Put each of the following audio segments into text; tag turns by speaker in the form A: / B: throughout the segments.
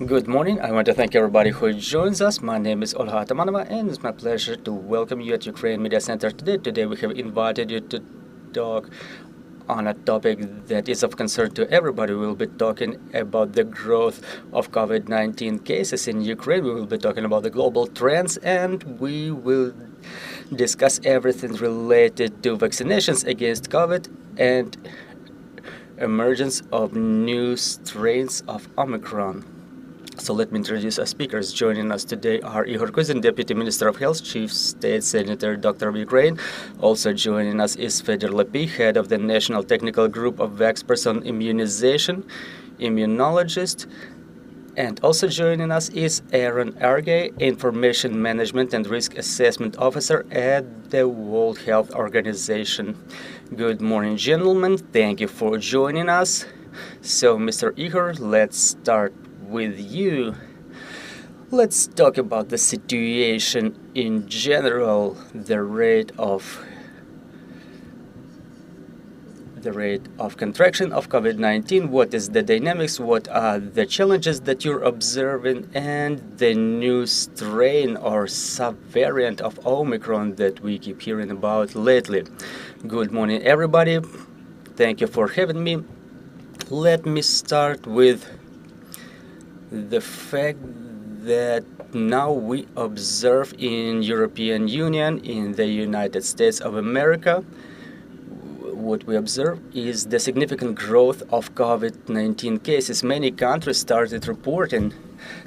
A: Good morning. I want to thank everybody who joins us. My name is Olha Atamanova, and it's my pleasure to welcome you at Ukraine Media Center today. Today we have invited you to talk on a topic that is of concern to everybody. We will be talking about the growth of COVID-19 cases in Ukraine. We will be talking about the global trends, and we will discuss everything related to vaccinations against COVID and emergence of new strains of Omicron. So let me introduce our speakers. Joining us today are Ihor Kuzin, Deputy Minister of Health, Chief State Sanitary Doctor of Ukraine. Also joining us is Fedir Lapii, Head of the National Technical Group of Experts on Immunization, immunologist. And also joining us is Aron, Aregay, Information Management and Risk Assessment Officer at the World Health Organization. Good morning, gentlemen. Thank you for joining us. So, Mr. Ihor, let's start with you. Let's talk about the situation in general, the rate of contraction of COVID-19. What is the dynamics? What are the challenges that you're observing, and the new strain or subvariant of Omicron that we keep hearing about lately? Good morning, everybody. Thank you for having me. Let me start with the fact that now we observe in European Union, in the United States of America, what we observe is the significant growth of COVID-19 cases. Many countries started reporting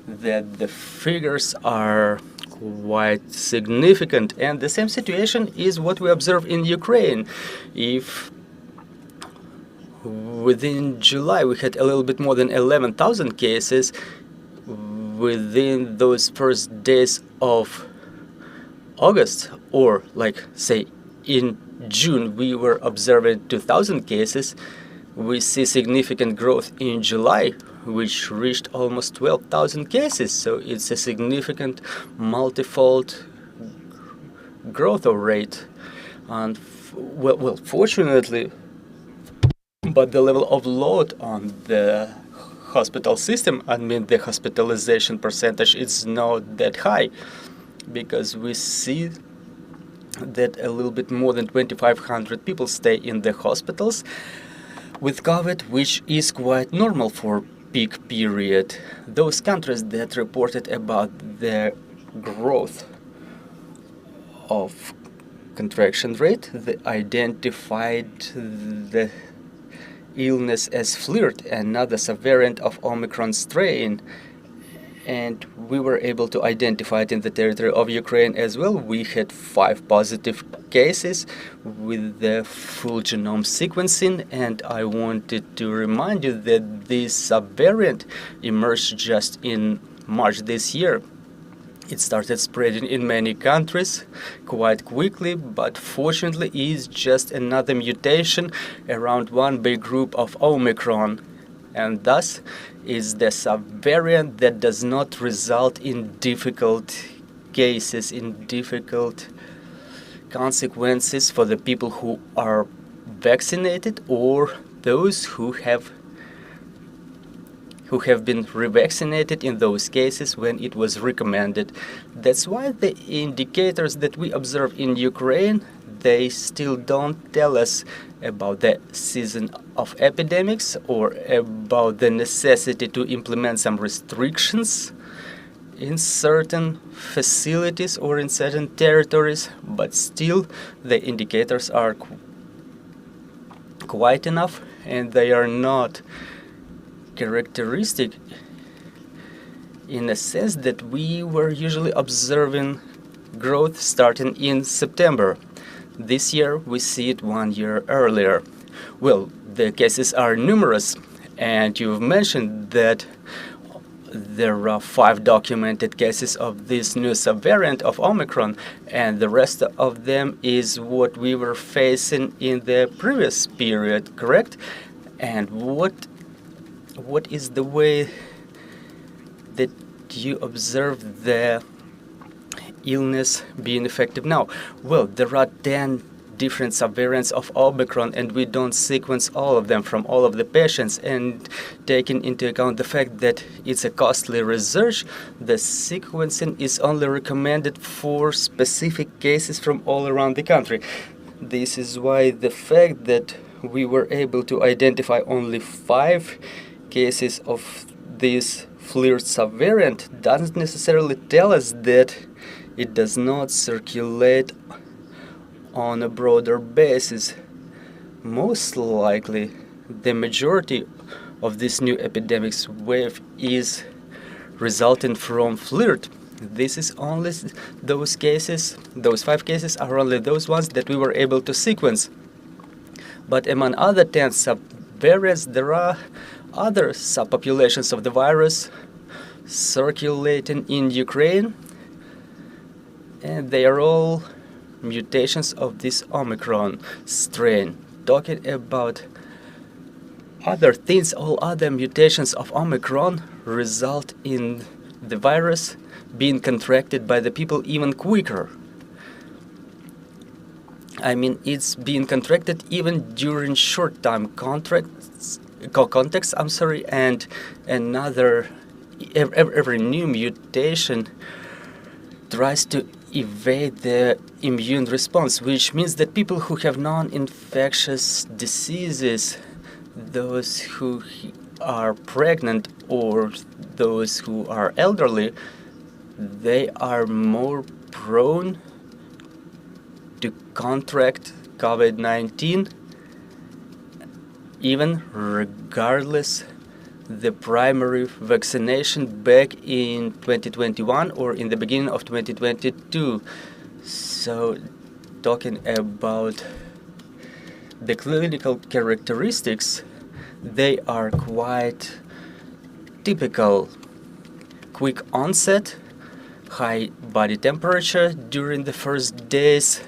A: that the figures are quite significant, and the same situation is what we observe in Ukraine. If within July we had a little bit more than 11,000 cases, within those first days of August, or like say in June we were observing 2,000 cases, we see significant growth in July, which reached almost 12,000 cases. So it's a significant multifold growth rate. And fortunately, but the level of load on the hospital system, the hospitalization percentage is not that high, because we see that a little bit more than 2,500 people stay in the hospitals with COVID, which is quite normal for peak period. Those countries that reported about the growth of contraction rate, they identified the illness as flirt, another subvariant of Omicron strain, and we were able to identify it in the territory of Ukraine as well. We had 5 positive cases with the full genome sequencing, and I wanted to remind you that this subvariant emerged just in March this year. It started spreading in many countries quite quickly, but fortunately is just another mutation around one big group of Omicron, and thus is the subvariant that does not result in difficult cases, in difficult consequences for the people who are vaccinated or those who have been revaccinated in those cases when it was recommended. That's why the indicators that we observe in Ukraine, they still don't tell us about the season of epidemics or about the necessity to implement some restrictions in certain facilities or in certain territories, but still the indicators are quite enough, and they are not characteristic in a sense that we were usually observing growth starting in September. This year we see it 1 year earlier. Well, the cases are numerous, and you've mentioned that there are 5 documented cases of this new subvariant of Omicron, and the rest of them is what we were facing in the previous period, correct? And what is the way that you observe the illness being effective now? Well, there are 10 different subvariants of Omicron, and we don't sequence all of them from all of the patients. And taking into account the fact that it's a costly research, the sequencing is only recommended for specific cases from all around the country. This is why the fact that we were able to identify only 5 cases of this flirt subvariant doesn't necessarily tell us that it does not circulate on a broader basis. Most likely, the majority of this new epidemics wave is resulting from flirt. This is only those cases, those 5 cases are only those ones that we were able to sequence. But among other 10 subvariants, there are other subpopulations of the virus circulating in Ukraine, and they are all mutations of this Omicron strain. Talking about other things, all other mutations of Omicron result in the virus being contracted by the people even quicker. I mean, it's being contracted even during short-time contacts, and every new mutation tries to evade the immune response, which means that people who have non-infectious diseases, those who are pregnant or those who are elderly, they are more prone to contract COVID-19 even regardless the primary vaccination back in 2021 or in the beginning of 2022. So talking about the clinical characteristics, they are quite typical. Quick onset, high body temperature during the first days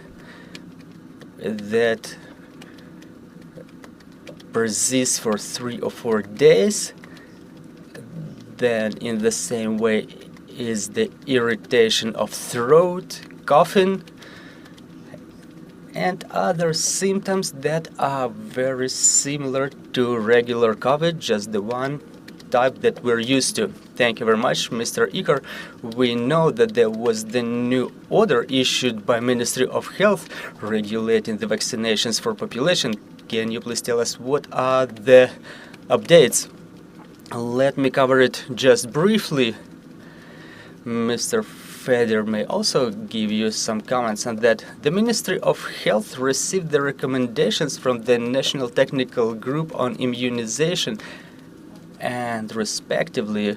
A: that persists for 3 or 4 days. Then in the same way is the irritation of throat, coughing, and other symptoms that are very similar to regular COVID, just the one type that we're used to. Thank you very much, Mr. Ihor. We know that there was the new order issued by Ministry of Health regulating the vaccinations for population. Can you please tell us what are the updates? Let me cover it just briefly. Mr. Fedir may also give you some comments on that. The Ministry of Health received the recommendations from the National Technical Group on Immunization and respectively,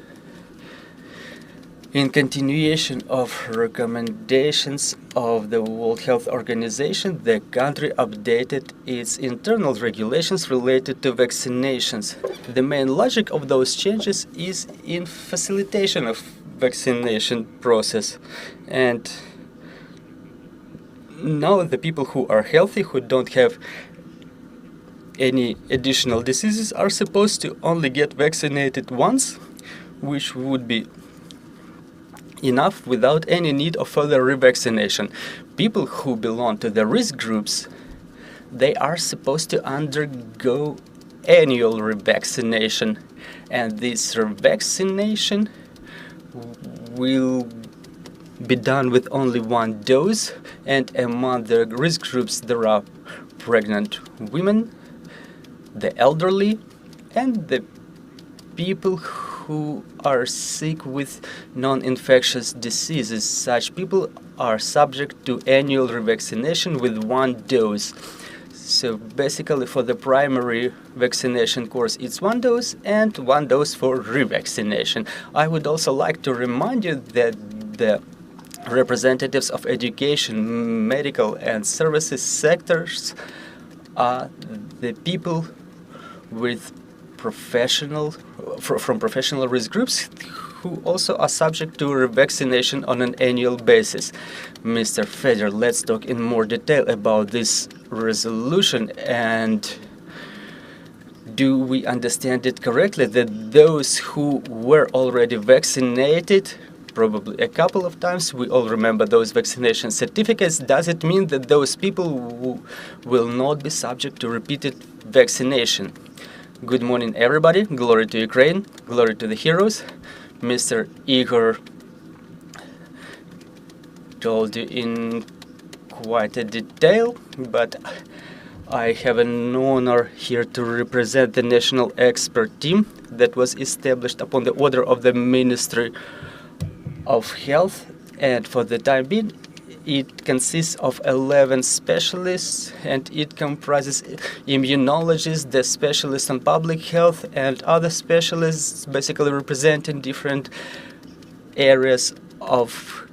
A: in continuation of recommendations of the World Health Organization, the country updated its internal regulations related to vaccinations. The main logic of those changes is in facilitation of vaccination process. And now the people who are healthy, who don't have any additional diseases, are supposed to only get vaccinated once, which would be enough without any need of further revaccination. People who belong to the risk groups, they are supposed to undergo annual revaccination, and this revaccination will be done with only 1 dose, and among the risk groups there are pregnant women, the elderly, and the people who are sick with non-infectious diseases. Such people are subject to annual revaccination with 1 dose. So basically for the primary vaccination course it's 1 dose and 1 dose for revaccination. I would also like to remind you that the representatives of education, medical and services sectors are the people with from professional risk groups who also are subject to revaccination on an annual basis. Mr. Fedir, let's talk in more detail about this resolution. And do we understand it correctly that those who were already vaccinated probably a couple of times. We all remember those vaccination certificates. Does it mean that those people will not be subject to repeated vaccination? Good morning, everybody. Glory to Ukraine. Glory to the heroes. Mr. Ihor told you in quite a detail, but I have an honor here to represent the national expert team that was established upon the order of the Ministry of Health, and for the time being it consists of 11 specialists, and it comprises immunologists, the specialists on public health, and other specialists basically representing different areas of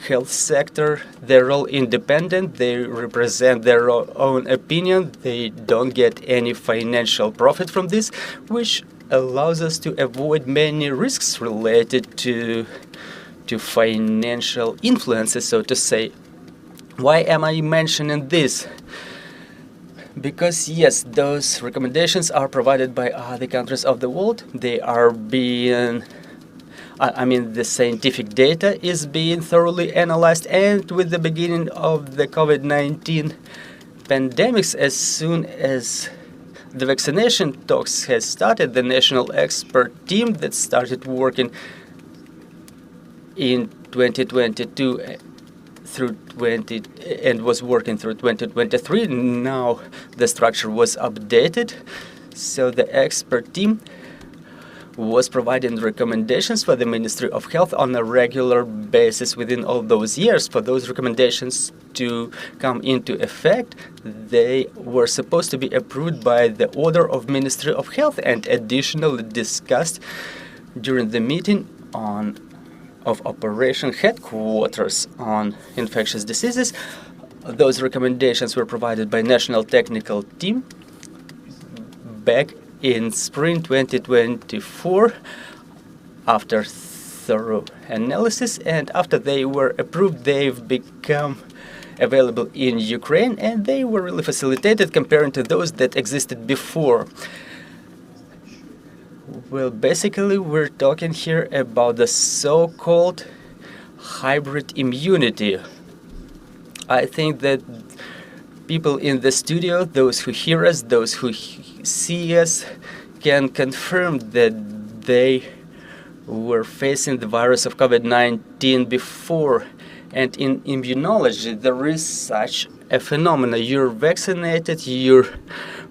A: health sector. They're all independent. They represent their own opinion. They don't get any financial profit from this, which allows us to avoid many risks related to financial influences, so to say. Why am I mentioning this? Because yes, those recommendations are provided by other countries of the world. They are being the scientific data is being thoroughly analyzed, and with the beginning of the COVID-19 pandemics, as soon as the vaccination talks has started, the national expert team that started working in 2022 and was working through 2023, now the structure was updated, so the expert team was providing recommendations for the Ministry of Health on a regular basis within all those years. For those recommendations to come into effect, they were supposed to be approved by the order of Ministry of Health and additionally discussed during the meeting of Operation Headquarters on Infectious Diseases. Those recommendations were provided by National Technical Team back in spring 2024 after thorough analysis, and after they were approved, they've become available in Ukraine, and they were really facilitated comparing to those that existed before. Well, basically we're talking here about the so-called hybrid immunity. I think that people in the studio, those who hear us, those who see us, can confirm that they were facing the virus of COVID-19 before. And in immunology, there is such a phenomenon. You're vaccinated, you're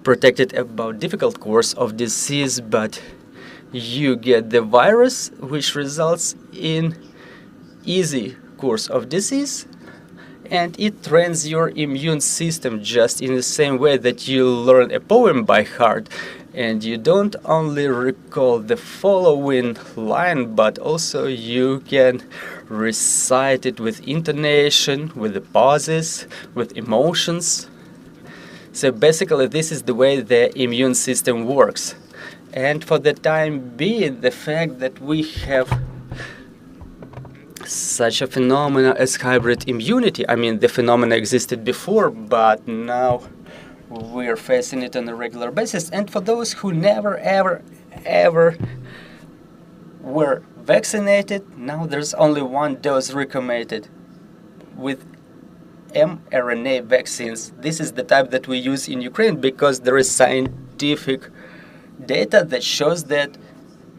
A: protected about difficult course of disease, but you get the virus, which results in easy course of disease, and it trains your immune system just in the same way that you learn a poem by heart, and you don't only recall the following line, but also you can recite it with intonation, with the pauses, with emotions. So basically this is the way the immune system works. And for the time being, the fact that we have such a phenomena as hybrid immunity, the phenomena existed before, but now we're facing it on a regular basis. And for those who never, ever were vaccinated, now there's only one dose recommended with mRNA vaccines. This is the type that we use in Ukraine because there is scientific data that shows that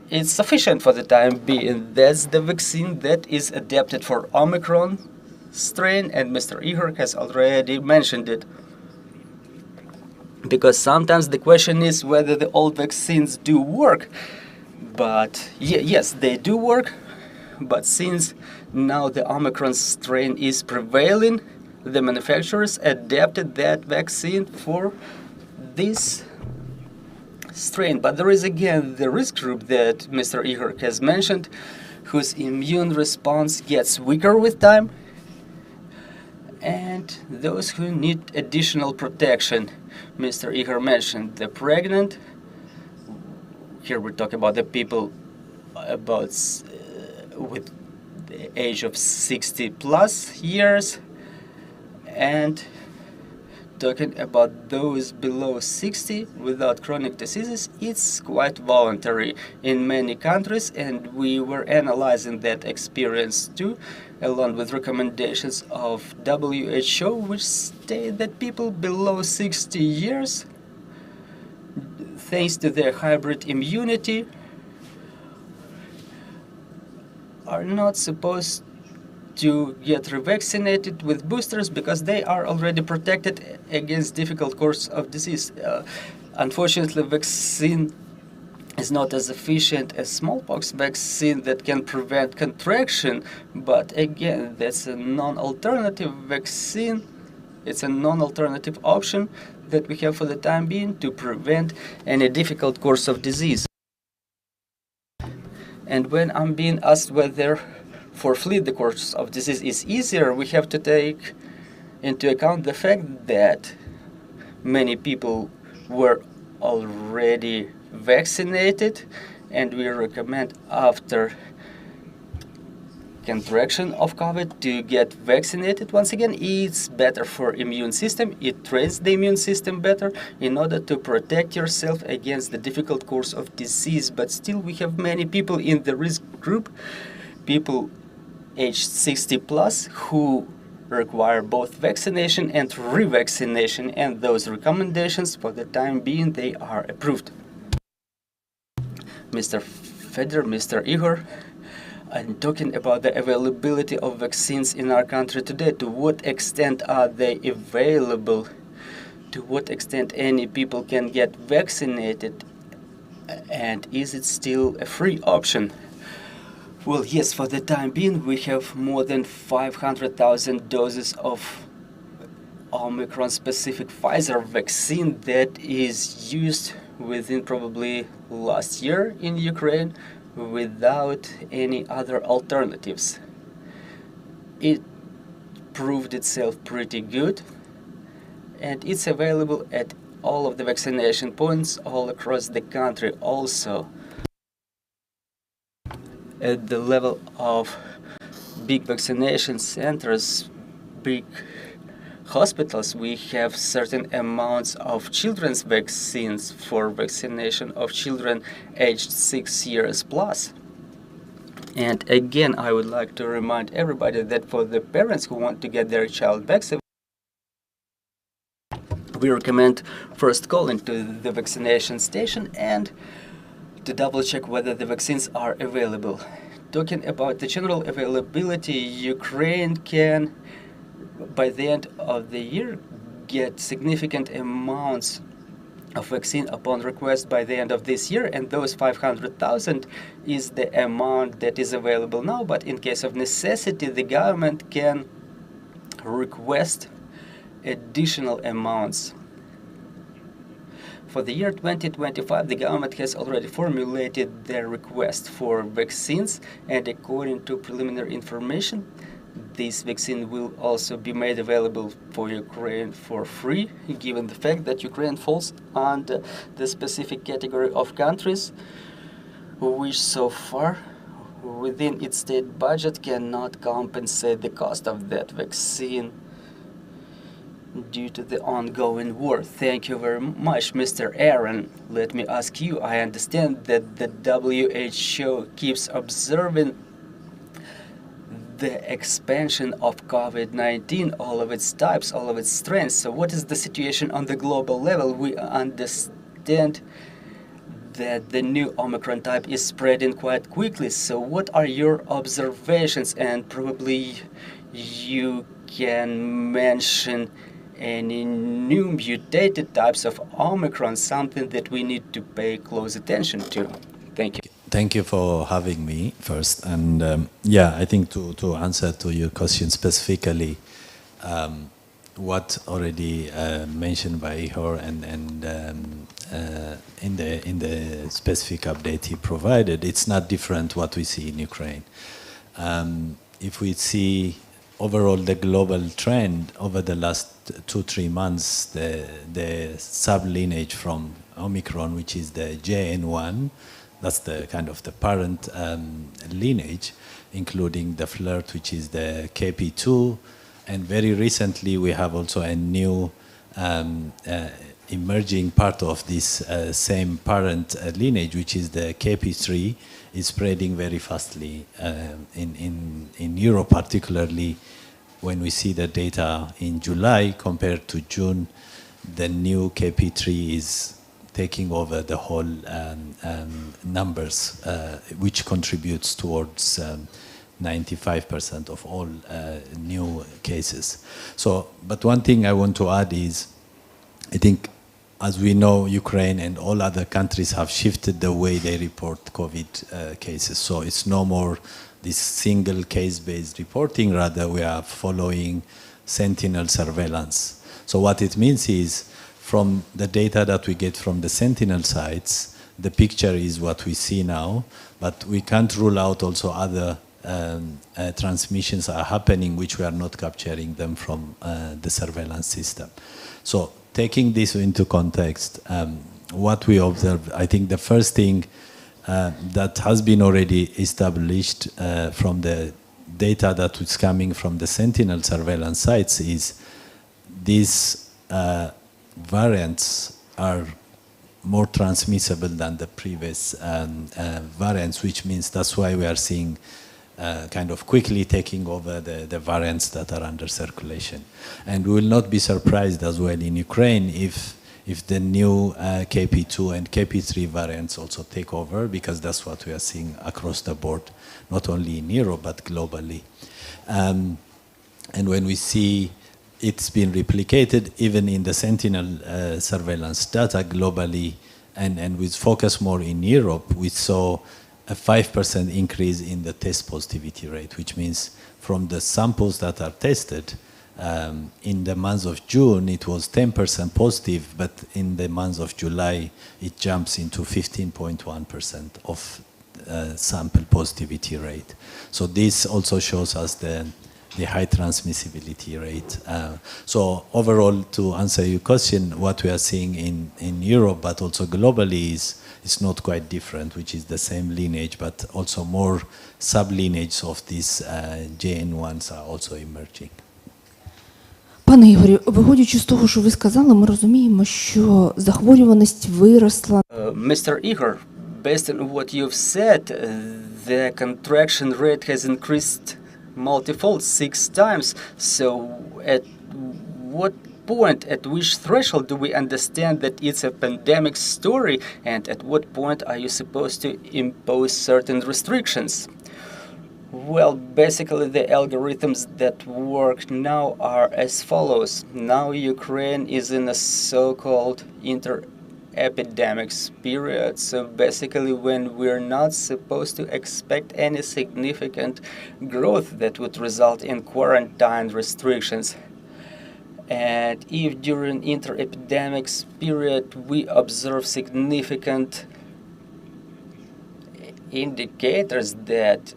A: it's sufficient for the time being. That's the vaccine that is adapted for Omicron strain, and Mr. Ihor has already mentioned it. Because sometimes the question is whether the old vaccines do work. But yes, they do work. But since now the Omicron strain is prevailing, the manufacturers adapted that vaccine for this strain. But there is again the risk group that Mr. Ihor has mentioned, whose immune response gets weaker with time, and those who need additional protection. Mr. Ihor mentioned the pregnant. Here we talk about the people with the age of 60 plus years, and talking about those below 60 without chronic diseases, it's quite voluntary in many countries, and we were analyzing that experience too, along with recommendations of WHO, which state that people below 60 years, thanks to their hybrid immunity, are not supposed to get revaccinated with boosters because they are already protected against difficult course of disease. Unfortunately, vaccine is not as efficient as smallpox vaccine that can prevent contraction, but again, that's a non-alternative vaccine. It's a non-alternative option that we have for the time being to prevent any difficult course of disease. And when I'm being asked whether for fleet the course of disease is easier, we have to take into account the fact that many people were already vaccinated, and we recommend after contraction of COVID to get vaccinated. Once again, it's better for immune system. It trains the immune system better in order to protect yourself against the difficult course of disease. But still, we have many people in the risk group, people aged 60 plus, who require both vaccination and revaccination, and those recommendations for the time being, they are approved. Mr. Fedir, Mr. Ihor, I'm talking about the availability of vaccines in our country today. To what extent are they available? To what extent any people can get vaccinated? And is it still a free option? Well, yes, for the time being, we have more than 500,000 doses of Omicron-specific Pfizer vaccine that is used within probably last year in Ukraine without any other alternatives. It proved itself pretty good, and it's available at all of the vaccination points all across the country. Also, at the level of big vaccination centers, big hospitals, we have certain amounts of children's vaccines for vaccination of children aged 6 years plus. And again, I would like to remind everybody that for the parents who want to get their child vaccinated, we recommend first calling to the vaccination station and to double check whether the vaccines are available. Talking about the general availability, Ukraine can, by the end of the year, get significant amounts of vaccine upon request by the end of this year, and those 500,000 is the amount that is available now. But in case of necessity, the government can request additional amounts. For the year 2025, the government has already formulated their request for vaccines, and according to preliminary information, this vaccine will also be made available for Ukraine for free, given the fact that Ukraine falls under the specific category of countries which so far within its state budget cannot compensate the cost of that vaccine due to the ongoing war. Thank you very much, Mr. Aron. Let me ask you, I understand that the WHO keeps observing the expansion of COVID-19, all of its types, all of its strengths. So what is the situation on the global level? We understand that the new Omicron type is spreading quite quickly. So what are your observations? And probably you can mention any new mutated types of Omicron, something that we need to pay close attention to. Thank you.
B: Thank you for having me first. And yeah, I think to answer to your question specifically, what already mentioned by Ihor and in the specific update he provided, it's not different what we see in Ukraine. If we see overall the global trend over the last 2-3 months, the sub-lineage from Omicron, which is the JN1, that's the kind of the parent lineage, including the flirt, which is the KP2, and very recently we have also a new emerging part of this same parent lineage, which is the KP3, is spreading very fastly in Europe, particularly when we see the data in July compared to June. The new KP3 is taking over the whole numbers, which contributes towards 95% of all new cases. So, but one thing I want to add is, I think, as we know, Ukraine and all other countries have shifted the way they report COVID cases. So it's no more this single case-based reporting, rather we are following sentinel surveillance. So what it means is, from the data that we get from the sentinel sites, the picture is what we see now, but we can't rule out also other transmissions are happening which we are not capturing them from the surveillance system. So taking this into context, what we observe, I think the first thing that has been already established from the data that is coming from the sentinel surveillance sites is these variants are more transmissible than the previous variants, which means that's why we are seeing kind of quickly taking over the variants that are under circulation. And we will not be surprised as well in Ukraine if the new KP2 and KP3 variants also take over, because that's what we are seeing across the board, not only in Europe, but globally. And when we see it's been replicated even in the sentinel surveillance data globally, and with focus more in Europe, we saw a 5% increase in the test positivity rate, which means from the samples that are tested, in the month of June, it was 10% positive, but in the month of July, it jumps into 15.1% of sample positivity rate. So this also shows us the high transmissibility rate. So overall, to answer your question, what we are seeing in Europe, but also globally, is it's not quite different, which is the same lineage, but also more sub-lineages of these JN1s are also emerging.
C: Пане Ігорю, виходячи з того, що ви сказали, ми розуміємо, що захворюваність виросла.
A: Mr. Ihor, based on what you've said, the contraction rate has increased multifold 6 times. So at what point, at which threshold do we understand that it's a pandemic story, and at what point are you supposed to impose certain restrictions? Well, basically the algorithms that work now are as follows. Now Ukraine is in a so-called inter-epidemics period, so basically when we're not supposed to expect any significant growth that would result in quarantine restrictions. And if during inter-epidemics period we observe significant indicators that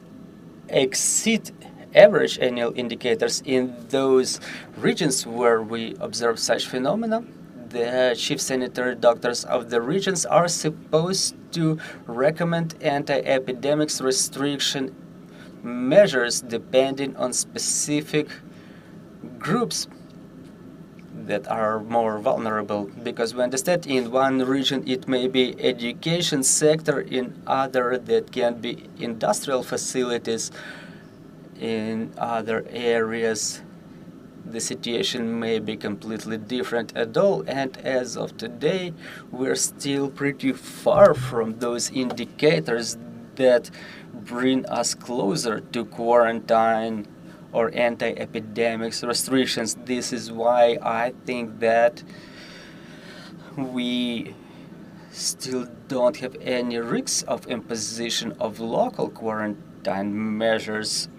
A: exceed average annual indicators in those regions where we observe such phenomena, the chief sanitary doctors of the regions are supposed to recommend anti-epidemics restriction measures depending on specific groups that are more vulnerable, because we understand in one region it may be education sector, in other that can be industrial facilities, in other areas the situation may be completely different at all, and as of today we're still pretty far from those indicators that bring us closer to quarantine or anti-epidemics restrictions. This is why I think that we still don't have any risks of imposition of local quarantine measures.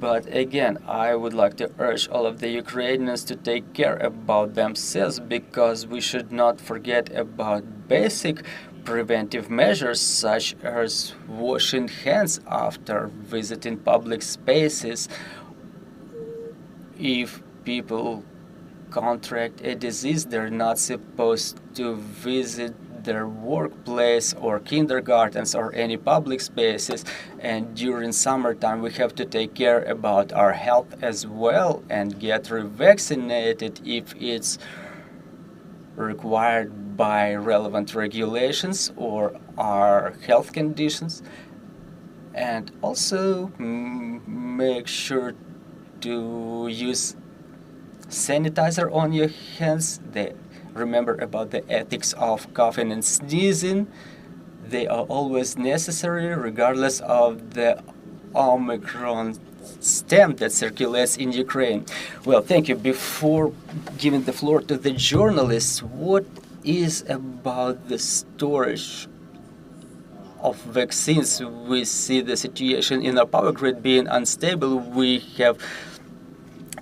A: But again, I would like to urge all of the Ukrainians to take care about themselves, because we should not forget about basic preventive measures such as washing hands after visiting public spaces. If people contract a disease, they're not supposed to visit their workplace or kindergartens or any public spaces. And during summertime we have to take care about our health as well and get revaccinated if it's required by relevant regulations or our health conditions. And also make sure to use sanitizer on your hands. Remember about the ethics of coughing and sneezing. They are always necessary regardless of the Omicron stem that circulates in Ukraine. Well, thank you. Before giving the floor to the journalists, what is about the storage of vaccines? We see the situation in our power grid being unstable. We have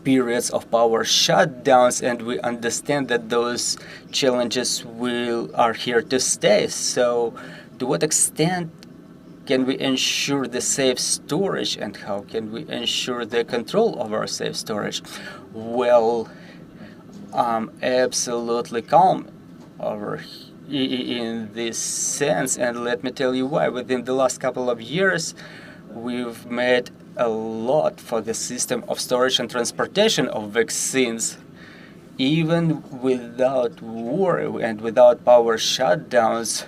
A: periods of power shutdowns, and we understand that those challenges are here to stay. So to what extent can we ensure the safe storage, and how can we ensure the control of our safe storage? Well, I'm absolutely calm in this sense, and let me tell you why. Within the last couple of years, we've made a lot for the system of storage and transportation of vaccines. Even without war and without power shutdowns,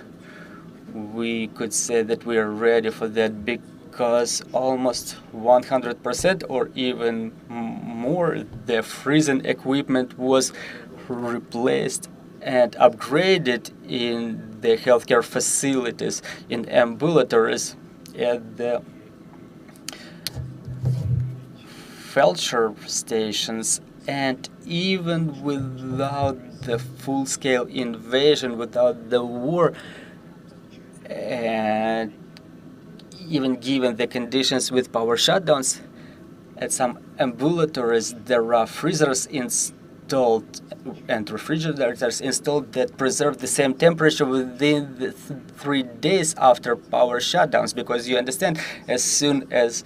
A: we could say that we are ready for that, because almost 100% or even more, the freezing equipment was replaced and upgraded in the healthcare facilities, in ambulatories, at the feldsher stations. And even without the full-scale invasion, without the war, and even given the conditions with power shutdowns, at some ambulatories there are freezers installed and refrigerators installed that preserve the same temperature within the 3 days after power shutdowns, because you understand, as soon as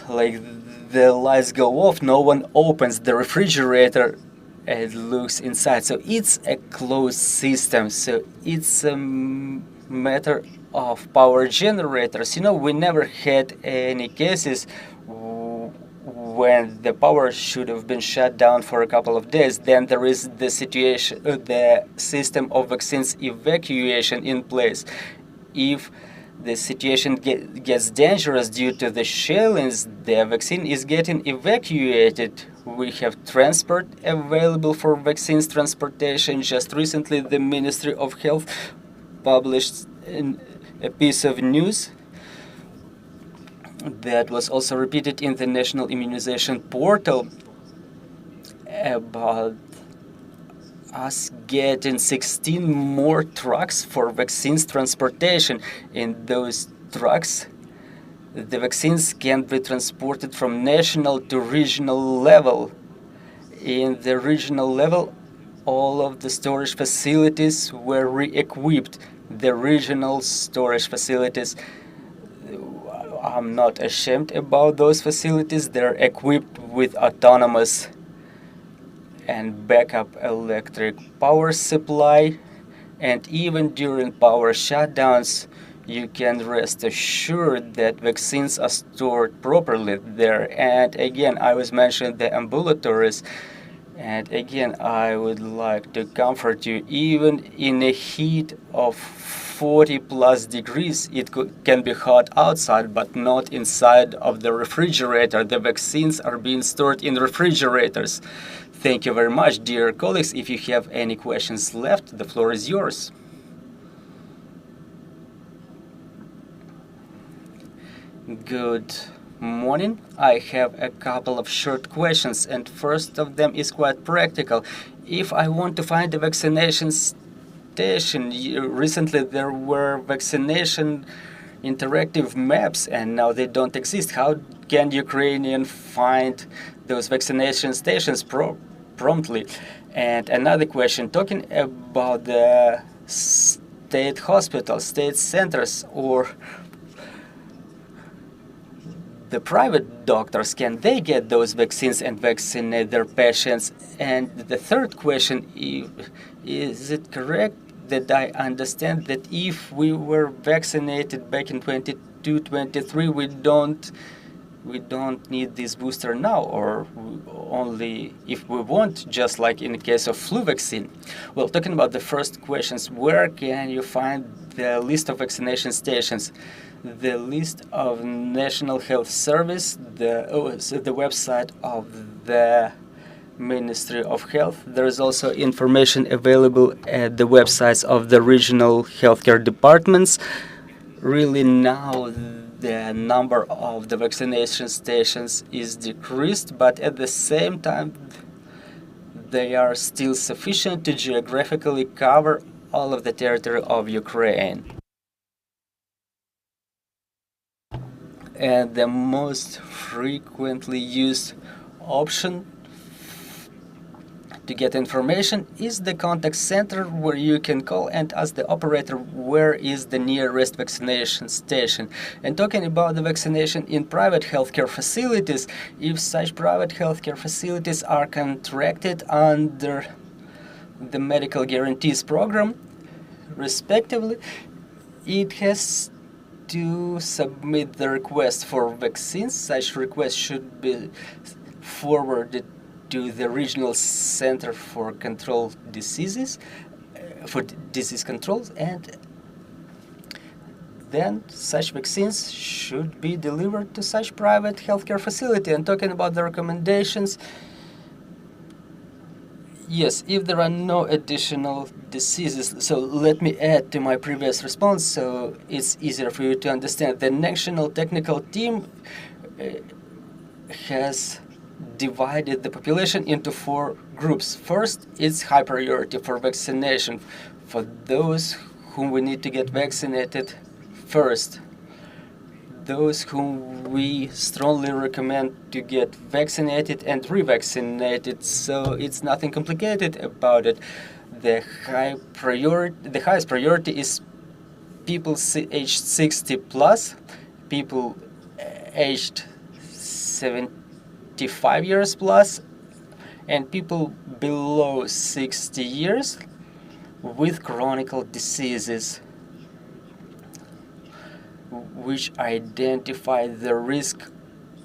A: the lights go off, no one opens the refrigerator and looks inside. So it's a closed system. So it's a matter of power generators. We never had any cases when the power should have been shut down for a couple of days. Then there is the situation, the system of vaccines evacuation in place. If the situation gets dangerous due to the shellings, the vaccine is getting evacuated. We have transport available for vaccines transportation. Just recently, the Ministry of Health published a piece of news that was also repeated in the National Immunization portal about us getting 16 more trucks for vaccines transportation. In those trucks, the vaccines can be transported from national to regional level. In the regional level, all of the storage facilities were re-equipped. The regional storage facilities, I'm not ashamed about those facilities. They're equipped with autonomous and backup electric power supply, and even during power shutdowns, you can rest assured that vaccines are stored properly there. And again, I was mentioning the ambulatories, and again, I would like to comfort you, even in a heat of 40 plus degrees, it can be hot outside, but not inside of the refrigerator. The vaccines are being stored in refrigerators. Thank you very much, dear colleagues. If you have any questions left, the floor is yours. Good morning. I have a couple of short questions, and first of them is quite practical. If I want to find a vaccination station, recently there were vaccination interactive maps, and now they don't exist. How can Ukrainian find those vaccination stations promptly? And another question, talking about the state hospitals, state centers, or the private doctors, can they get those vaccines and vaccinate their patients? And the third question, is it correct that I understand that if we were vaccinated back in 22-23, we don't we don't need this booster now, or only if we want, just like in the case of flu vaccine. Well, talking about the first questions, where can you find the list of vaccination stations? The list of National Health Service, the website of the Ministry of Health. There is also information available at the websites of the regional healthcare departments. Really now the number of the vaccination stations is decreased, but at the same time they are still sufficient to geographically cover all of the territory of Ukraine. And the most frequently used option to get information is the contact center, where you can call and ask the operator where is the nearest vaccination station. And talking about the vaccination in private healthcare facilities, if such private healthcare facilities are contracted under the medical guarantees program, respectively, it has to submit the request for vaccines. Such request should be forwarded to the regional center for control diseases, for disease controls, and then such vaccines should be delivered to such private healthcare facility. And talking about the recommendations, yes, if there are no additional diseases, so let me add to my previous response so it's easier for you to understand. The National Technical Team has divided the population into 4 groups. First, it's high priority for vaccination, for those whom we need to get vaccinated first. Those whom we strongly recommend to get vaccinated and revaccinated, so it's nothing complicated about it. The highest priority is people aged 60 plus, people aged 75 years plus, and people below 60 years with chronic diseases, which identify the risk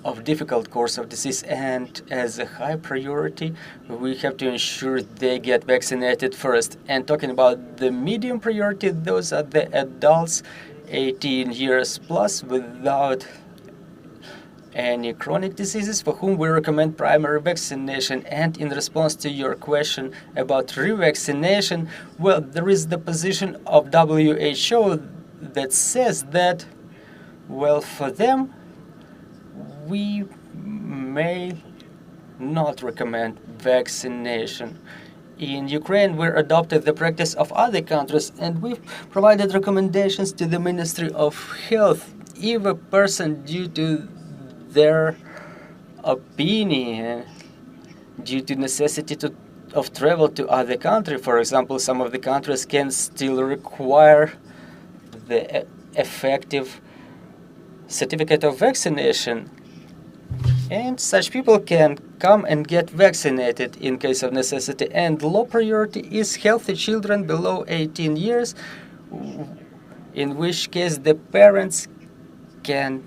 A: of difficult course of disease. And as a high priority, we have to ensure they get vaccinated first. And talking about the medium priority, those are the adults 18 years plus without any chronic diseases, for whom we recommend primary vaccination. And in response to your question about revaccination, well, there is the position of WHO that says that, well, for them, we may not recommend vaccination. In Ukraine, we adopted the practice of other countries, and we've provided recommendations to the Ministry of Health. If a person, due to their opinion, due to necessity of travel to other country, for example, some of the countries can still require the effective certificate of vaccination, and such people can come and get vaccinated in case of necessity. And low priority is healthy children below 18 years, in which case the parents can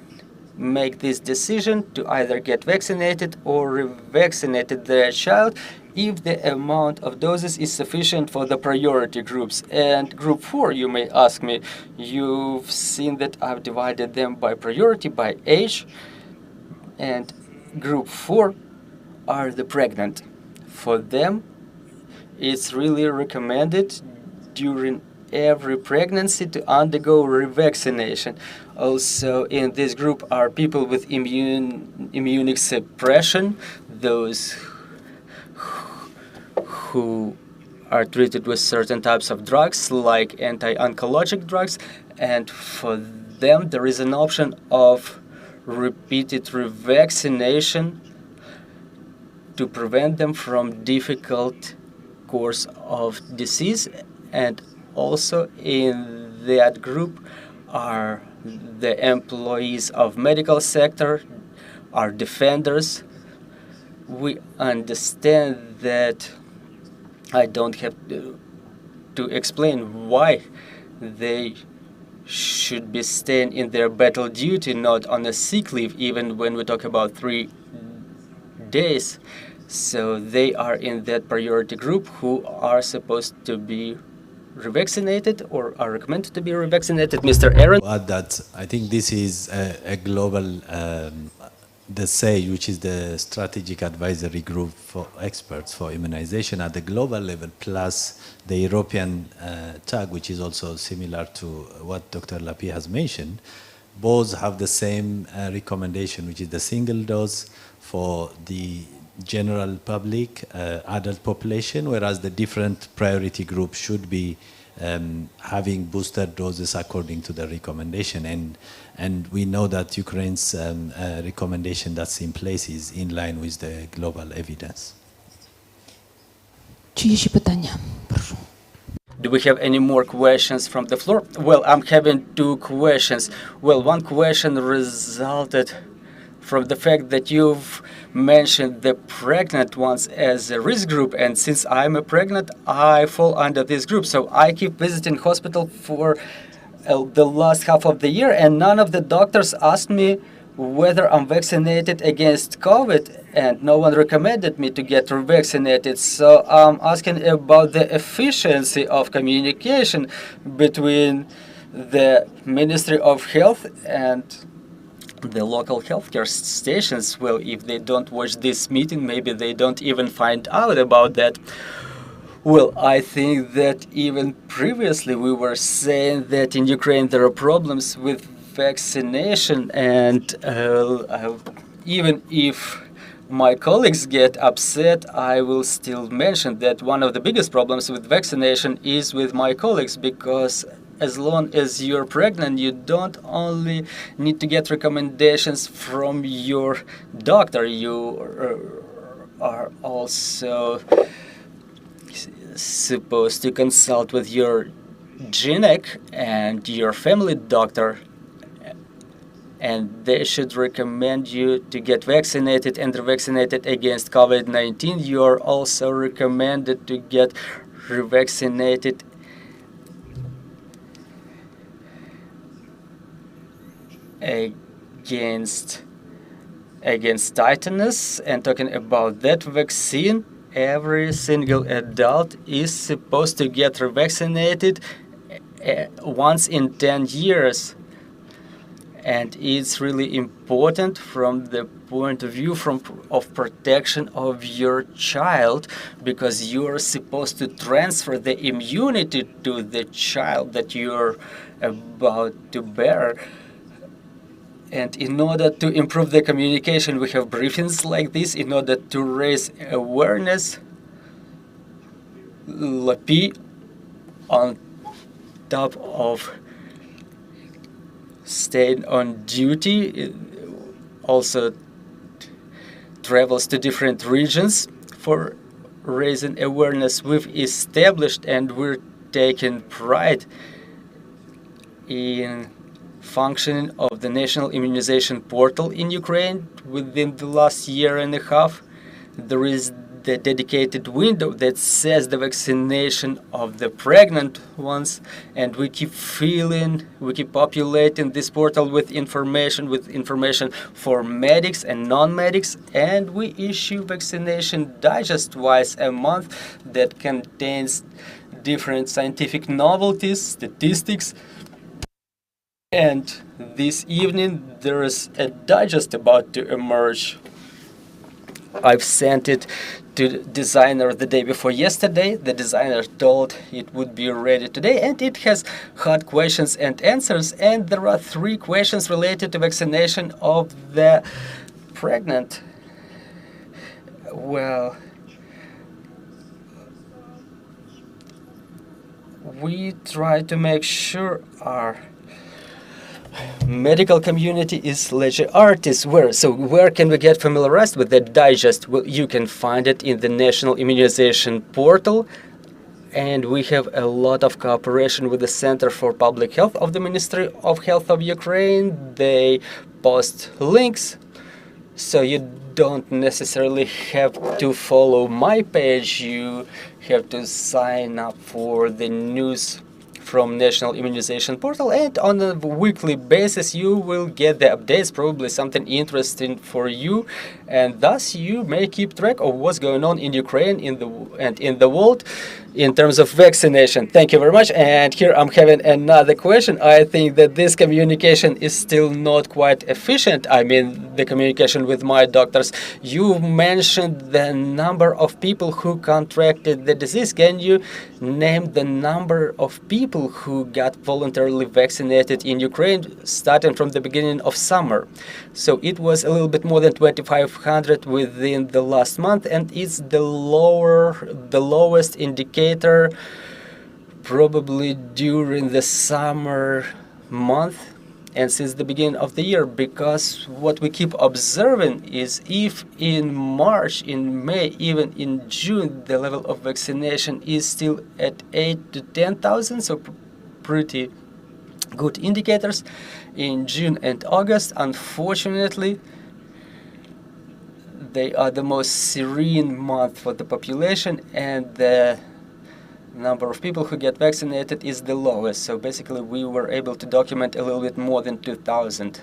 A: make this decision to either get vaccinated or revaccinated their child if the amount of doses is sufficient for the priority groups. And group 4, you may ask me, you've seen that I've divided them by priority, by age, and group 4 are the pregnant. For them, it's really recommended during every pregnancy to undergo revaccination. Also in this group are people with immunic suppression, those who are treated with certain types of drugs like anti-oncologic drugs, and for them there is an option of repeated revaccination to prevent them from difficult course of disease. And also in that group are the employees of medical sector, are defenders. We understand that I don't have to explain why they should be staying in their battle duty, not on a sick leave, even when we talk about 3 days. So they are in that priority group who are supposed to be revaccinated or are recommended to be revaccinated. Mr. Aron?
B: Add that I think this is a global, the SAGE, which is the Strategic Advisory Group for Experts for Immunization at the global level, plus the European tag, which is also similar to what Dr. Lapii has mentioned. Both have the same recommendation, which is the single dose for the general public, adult population, whereas the different priority groups should be having booster doses according to the recommendation. And we know that Ukraine's recommendation that's in place is in line with the global evidence.
C: Чи є ще питання? Прошу.
A: Do we have any more questions from the floor? Well, I'm having 2 questions. Well, one question resulted from the fact that you've mentioned the pregnant ones as a risk group, and since I'm a pregnant, I fall under this group. So I keep visiting hospital for the last half of the year, and none of the doctors asked me whether I'm vaccinated against COVID, and no one recommended me to get revaccinated. So I'm asking about the efficiency of communication between the Ministry of Health and the local healthcare stations. Well, if they don't watch this meeting, maybe they don't even find out about that. Well, I think that even previously we were saying that in Ukraine there are problems with vaccination, and even if my colleagues get upset, I will still mention that one of the biggest problems with vaccination is with my colleagues, because as long as you're pregnant, you don't only need to get recommendations from your doctor, you are also supposed to consult with your gynec and your family doctor, and they should recommend you to get vaccinated and revaccinated against COVID-19. You are also recommended to get revaccinated against tetanus. And talking about that vaccine, every single adult is supposed to get revaccinated once in 10 years. And it's really important from the point of view of protection of your child, because you are supposed to transfer the immunity to the child that you're about to bear. And in order to improve the communication, we have briefings like this in order to raise awareness. Lapii, on top of staying on duty, also travels to different regions for raising awareness. We've established and we're taking pride in functioning of the National Immunization Portal in Ukraine. Within the last year and a half, there is the dedicated window that says the vaccination of the pregnant ones, and we keep populating this portal with information for medics and non-medics, and we issue vaccination digest twice a month that contains different scientific novelties, statistics. And this evening there is a digest about to emerge. I've sent it to the designer the day before yesterday. The designer told it would be ready today, and it has hard questions and answers, and there are 3 questions related to vaccination of the pregnant. Well, we try to make sure our medical community is legit artists. Where can we get familiarized with the digest? Well, you can find it in the National Immunization Portal, and we have a lot of cooperation with the Center for Public Health of the Ministry of Health of Ukraine. They post links, so you don't necessarily have to follow my page. You have to sign up for the news from National Immunization Portal, and on a weekly basis you will get the updates, probably something interesting for you, and thus you may keep track of what's going on in Ukraine and in the world in terms of vaccination. Thank you very much. And here I'm having another question. I think that this communication is still not quite efficient. I mean, the communication with my doctors. You mentioned the number of people who contracted the disease. Can you name the number of people who got voluntarily vaccinated in Ukraine starting from the beginning of summer? So it was a little bit more than 2,500 within the last month, and it's the lowest indicator probably during the summer month and since the beginning of the year, because what we keep observing is if in March, in May, even in June, the level of vaccination is still at 8 to 10,000, so pretty good indicators. In June and August, unfortunately, they are the most serene month for the population, and the number of people who get vaccinated is the lowest. So basically we were able to document a little bit more than 2,000.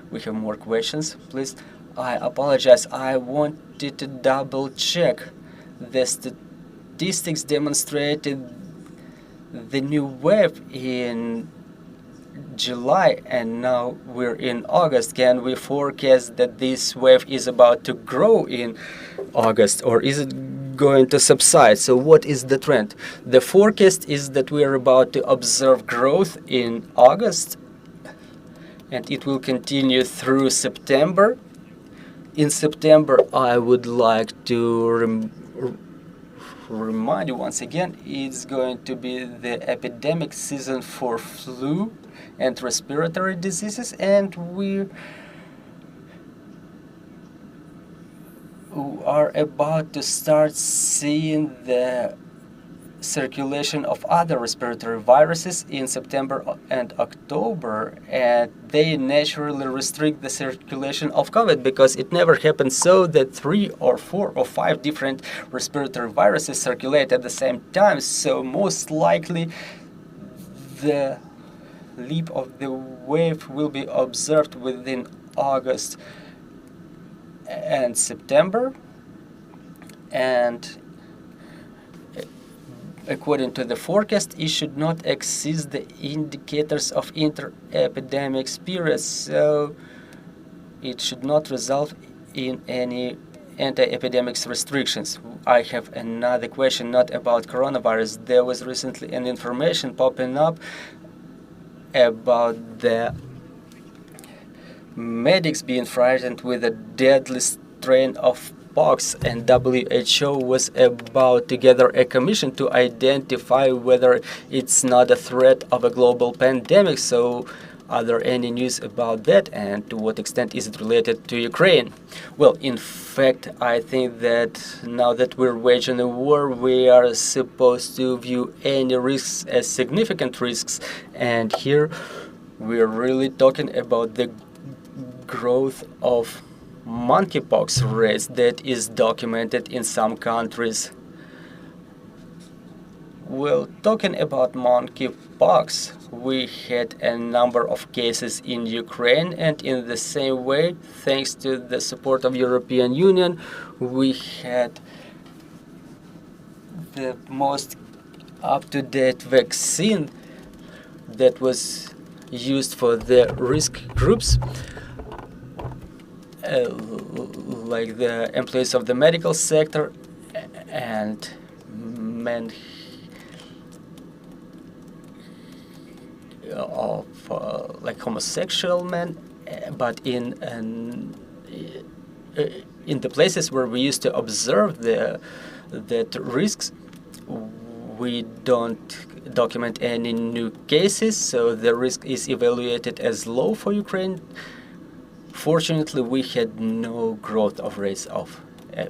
A: We have more questions, please. I apologize, I wanted to double check. The statistics demonstrated the new wave in July, and now we're in August. Can we forecast that this wave is about to grow in August, or is it going to subside? So what is the trend? The forecast is that we are about to observe growth in August, and it will continue through September. In September, I would like to remind you once again, it's going to be the epidemic season for flu and respiratory diseases, and we are about to start seeing the circulation of other respiratory viruses in September and October, and they naturally restrict the circulation of COVID, because it never happens so that 3 or 4 or 5 different respiratory viruses circulate at the same time. So most likely the leap of the wave will be observed within August and September, and according to the forecast, it should not exceed the indicators of inter-epidemic periods, so it should not result in any anti-epidemics restrictions. I have another question, not about coronavirus. There was recently an information popping up about the medics being frightened with a deadly strain of pox, and WHO was about to gather a commission to identify whether it's not a threat of a global pandemic. So are there any news about that, and to what extent is it related to Ukraine? Well, in fact, I think that now that we're waging a war, we are supposed to view any risks as significant risks, and here we're really talking about the growth of monkeypox rates that is documented in some countries. Well, talking about monkeypox, we had a number of cases in Ukraine, and in the same way, thanks to the support of European Union, we had the most up-to-date vaccine that was used for the risk groups, like the employees of the medical sector and men of like homosexual men, but in the places where we used to observe that risks, we don't document any new cases, so the risk is evaluated as low for Ukraine. Fortunately, we had no growth of rates of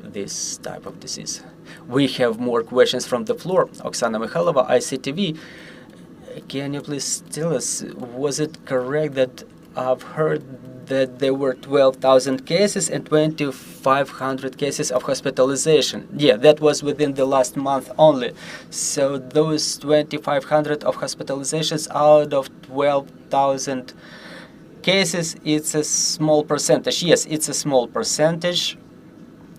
A: this type of disease. We have more questions from the floor. Oksana Mikhailova, ICTV. Can you please tell us, was it correct that I've heard that there were 12,000 cases and 2,500 cases of hospitalization. Yeah, that was within the last month only. So those 2,500 of hospitalizations out of 12,000 cases, it's a small percentage. Yes, it's a small percentage,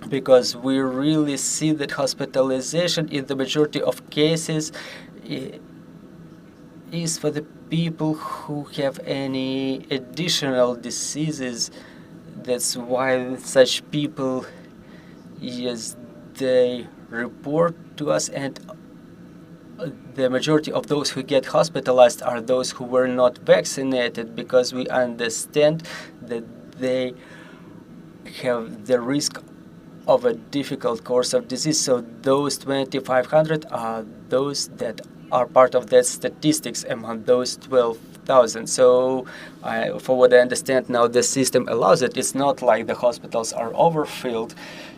A: because we really see that hospitalization in the majority of cases is for the people who have any additional diseases. That's why such people, yes, they report to us, and the majority of those who get hospitalized are those who were not vaccinated, because we understand that they have the risk of a difficult course of disease. So those 2,500 are those that are part of that statistics among those 12,000. So for what I understand now, the system allows it. It's not like the hospitals are overfilled.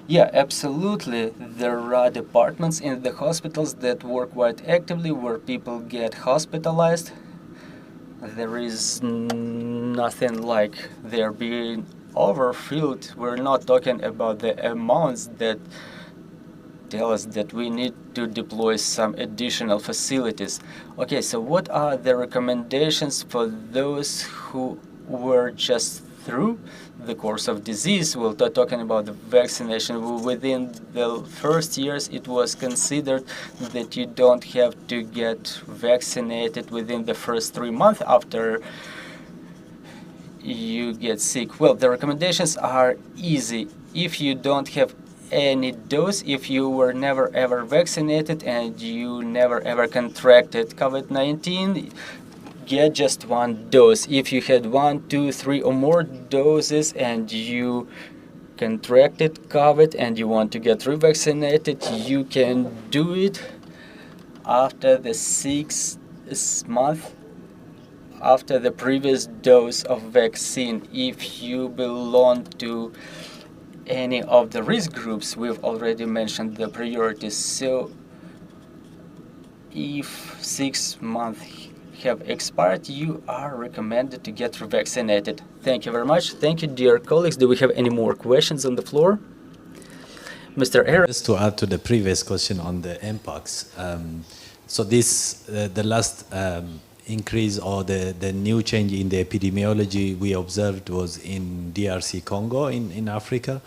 A: Yeah, absolutely. There are departments in the hospitals that work quite actively where people get hospitalized. There is nothing like they're being overfilled. We're not talking about the amounts that tell us that we need to deploy some additional facilities. Okay, so what are the recommendations for those who were just through the course of disease? We're talking about the vaccination. Within the first years, it was considered that you don't have to get vaccinated within the first 3 months after you get sick. Well, the recommendations are easy. If you don't have any dose, if you were never ever vaccinated and you never ever contracted COVID-19, get just one dose. If you had 1, 2, 3 or more doses and you contracted COVID and you want to get revaccinated, you can do it after the 6th month after the previous dose of vaccine. If you belong to any of the risk groups, we've already mentioned the priorities. So if 6 months have expired, you are recommended to get revaccinated. Thank you very much. Thank you, dear colleagues. Do we have any more questions on the floor? Mr. Aron.
B: Just to add to the previous question on the mpox, so this the last increase or the new change in the epidemiology we observed was in DRC Congo in Africa,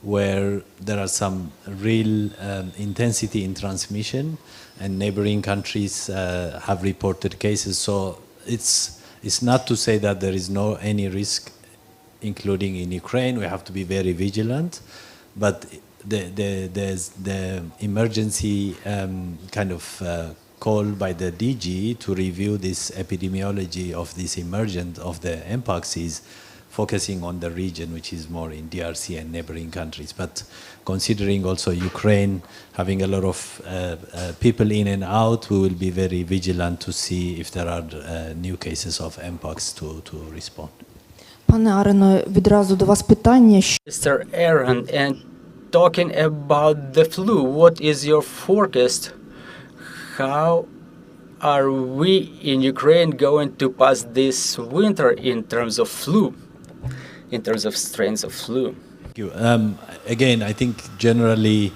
B: where there are some real intensity in transmission, and neighboring countries have reported cases. So it's not to say that there is no any risk, including in Ukraine. We have to be very vigilant, but the emergency kind of call by the DG to review this epidemiology of this emergent of the mpox is focusing on the region, which is more in DRC and neighboring countries. But considering also Ukraine having a lot of people in and out, we will be very vigilant to see if there are new cases of mpox to respond.
C: Пане Арене, відразу до вас питання.
A: Mr. Aron, and talking about the flu, what is your forecast? How are we in Ukraine going to pass this winter in terms of flu, in terms of strains of flu?
B: Thank you. Again, I think generally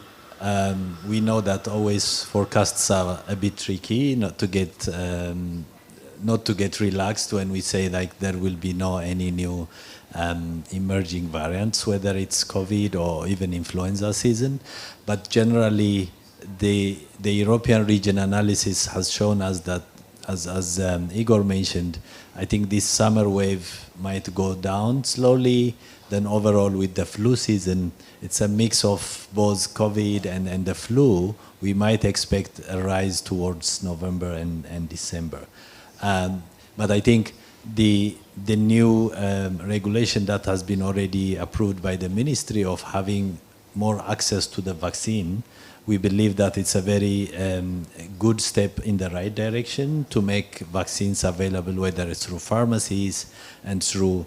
B: we know that always forecasts are a bit tricky, not to get relaxed when we say like there will be no any new emerging variants, whether it's COVID or even influenza season. But generally, the European region analysis has shown us that, as Ihor mentioned, I think this summer wave might go down slowly. Then overall with the flu season, it's a mix of both COVID and the flu. We might expect a rise towards November and December. But I think the new regulation that has been already approved by the ministry of having more access to the vaccine, we believe that it's a very good step in the right direction to make vaccines available, whether it's through pharmacies and through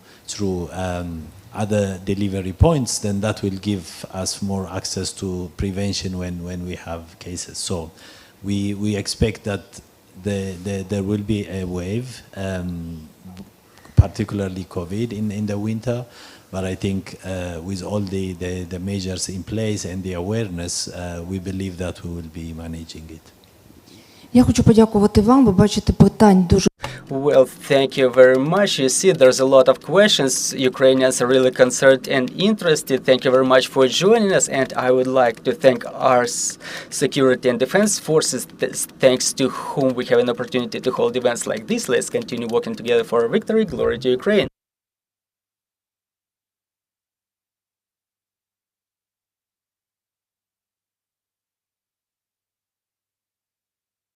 B: other delivery points. Then that will give us more access to prevention when we have cases. So we expect that there will be a wave, particularly COVID in the winter. But I think with all the measures in place and the awareness, we believe that we will be managing it.
C: Я хочу подякувати вам. Ви бачите, питань дуже.
A: Well, thank you very much. You see, there's a lot of questions. Ukrainians are really concerned and interested. Thank you very much for joining us. And I would like to thank our security and defense forces, thanks to whom we have an opportunity to hold events like this. Let's continue working together for our victory. Glory to Ukraine.